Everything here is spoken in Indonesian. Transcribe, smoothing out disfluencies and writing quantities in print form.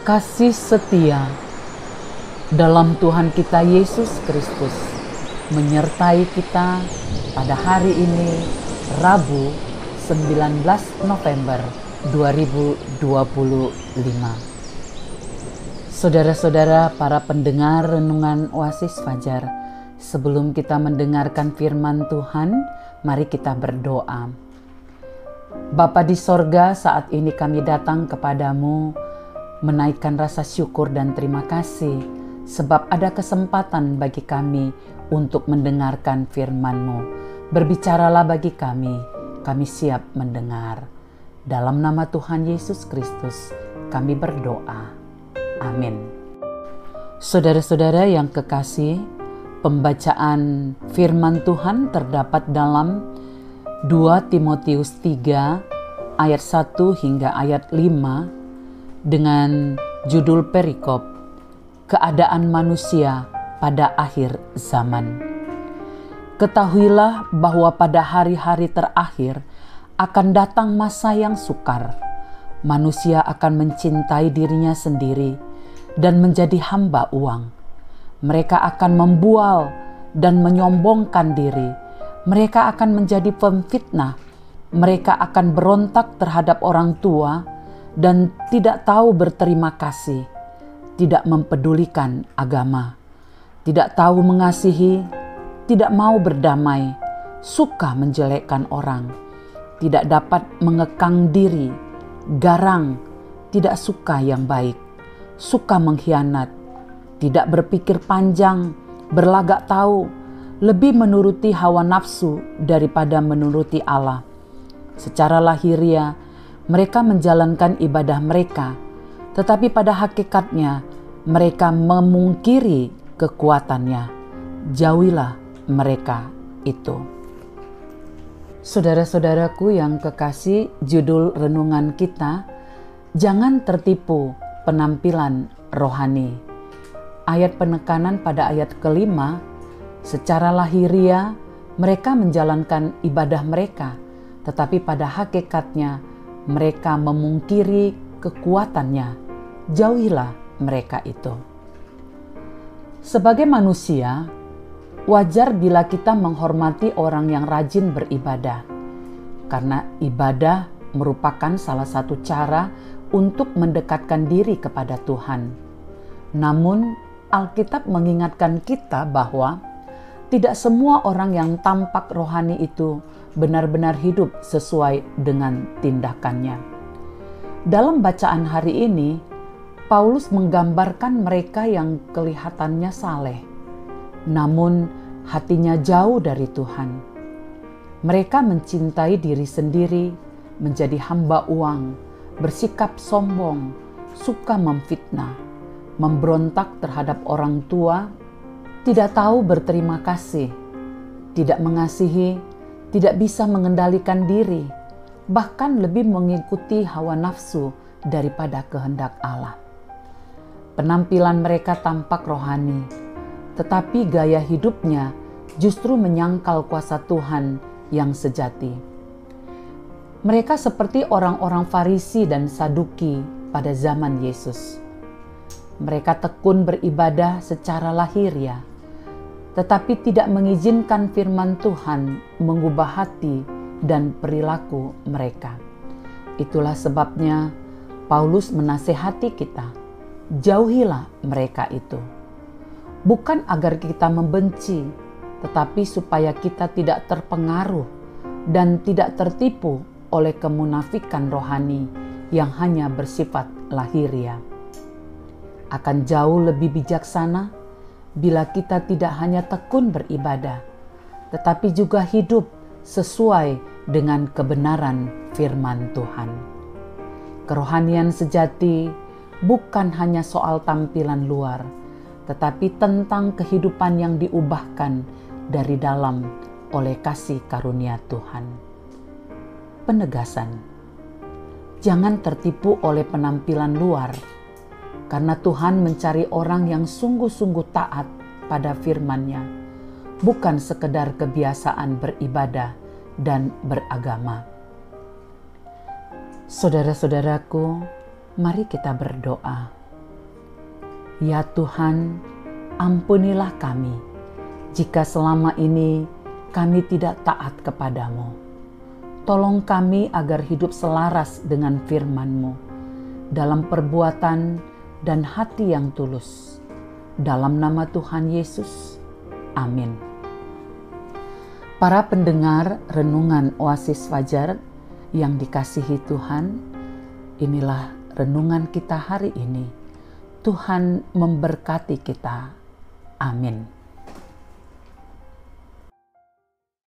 kasih setia dalam Tuhan kita Yesus Kristus menyertai kita pada hari ini, Rabu 19 November 2025. Saudara-saudara, para pendengar renungan Oasis Fajar, sebelum kita mendengarkan firman Tuhan, mari kita berdoa. Bapa di sorga, saat ini kami datang kepadamu menaikkan rasa syukur dan terima kasih sebab ada kesempatan bagi kami untuk mendengarkan firman-Mu. Berbicaralah bagi kami siap mendengar. Dalam nama Tuhan Yesus Kristus kami berdoa. Amin. Saudara-saudara yang kekasih, pembacaan firman Tuhan terdapat dalam 2 Timotius 3 ayat 1 hingga ayat 5 dengan judul perikop Keadaan Manusia pada Akhir Zaman. Ketahuilah bahwa pada hari-hari terakhir akan datang masa yang sukar. Manusia akan mencintai dirinya sendiri dan menjadi hamba uang. Mereka akan membual dan menyombongkan diri. Mereka akan menjadi pemfitnah. Mereka akan berontak terhadap orang tua dan tidak tahu berterima kasih, tidak mempedulikan agama, tidak tahu mengasihi, tidak mau berdamai, suka menjelekkan orang, tidak dapat mengekang diri, garang, tidak suka yang baik, suka mengkhianat, tidak berpikir panjang, berlagak tahu, lebih menuruti hawa nafsu daripada menuruti Allah. Secara lahiriah, mereka menjalankan ibadah mereka, tetapi pada hakikatnya mereka memungkiri kekuatannya. Jauhilah mereka itu. Saudara-saudaraku yang kekasih, judul renungan kita, jangan tertipu penampilan rohani. Ayat penekanan pada ayat kelima, secara lahiriah mereka menjalankan ibadah mereka, tetapi pada hakikatnya mereka memungkiri kekuatannya. Jauhilah mereka itu. Sebagai manusia, wajar bila kita menghormati orang yang rajin beribadah, karena ibadah merupakan salah satu cara untuk mendekatkan diri kepada Tuhan. Namun, Alkitab mengingatkan kita bahwa tidak semua orang yang tampak rohani itu benar-benar hidup sesuai dengan tindakannya. Dalam bacaan hari ini, Paulus menggambarkan mereka yang kelihatannya saleh, namun hatinya jauh dari Tuhan. Mereka mencintai diri sendiri, menjadi hamba uang, bersikap sombong, suka memfitnah, memberontak terhadap orang tua, tidak tahu berterima kasih, tidak mengasihi, tidak bisa mengendalikan diri, bahkan lebih mengikuti hawa nafsu daripada kehendak Allah. Penampilan mereka tampak rohani, tetapi gaya hidupnya justru menyangkal kuasa Tuhan yang sejati. Mereka seperti orang-orang Farisi dan Saduki pada zaman Yesus. Mereka tekun beribadah secara lahiriah, tetapi tidak mengizinkan firman Tuhan mengubah hati dan perilaku mereka. Itulah sebabnya Paulus menasehati kita, jauhilah mereka itu. Bukan agar kita membenci, tetapi supaya kita tidak terpengaruh dan tidak tertipu oleh kemunafikan rohani yang hanya bersifat lahiriah. Akan jauh lebih bijaksana bila kita tidak hanya tekun beribadah, tetapi juga hidup sesuai dengan kebenaran firman Tuhan. Kerohanian sejati bukan hanya soal tampilan luar, tetapi tentang kehidupan yang diubahkan dari dalam oleh kasih karunia Tuhan. Penegasan, jangan tertipu oleh penampilan luar, karena Tuhan mencari orang yang sungguh-sungguh taat pada firman-Nya, bukan sekedar kebiasaan beribadah dan beragama. Saudara-saudaraku, mari kita berdoa. Ya Tuhan, ampunilah kami jika selama ini kami tidak taat kepadamu. Tolong kami agar hidup selaras dengan firman-Mu dalam perbuatan dan hati yang tulus. Dalam nama Tuhan Yesus, amin. Para pendengar renungan Oasis Fajar yang dikasihi Tuhan, inilah renungan kita hari ini. Tuhan memberkati kita. Amin.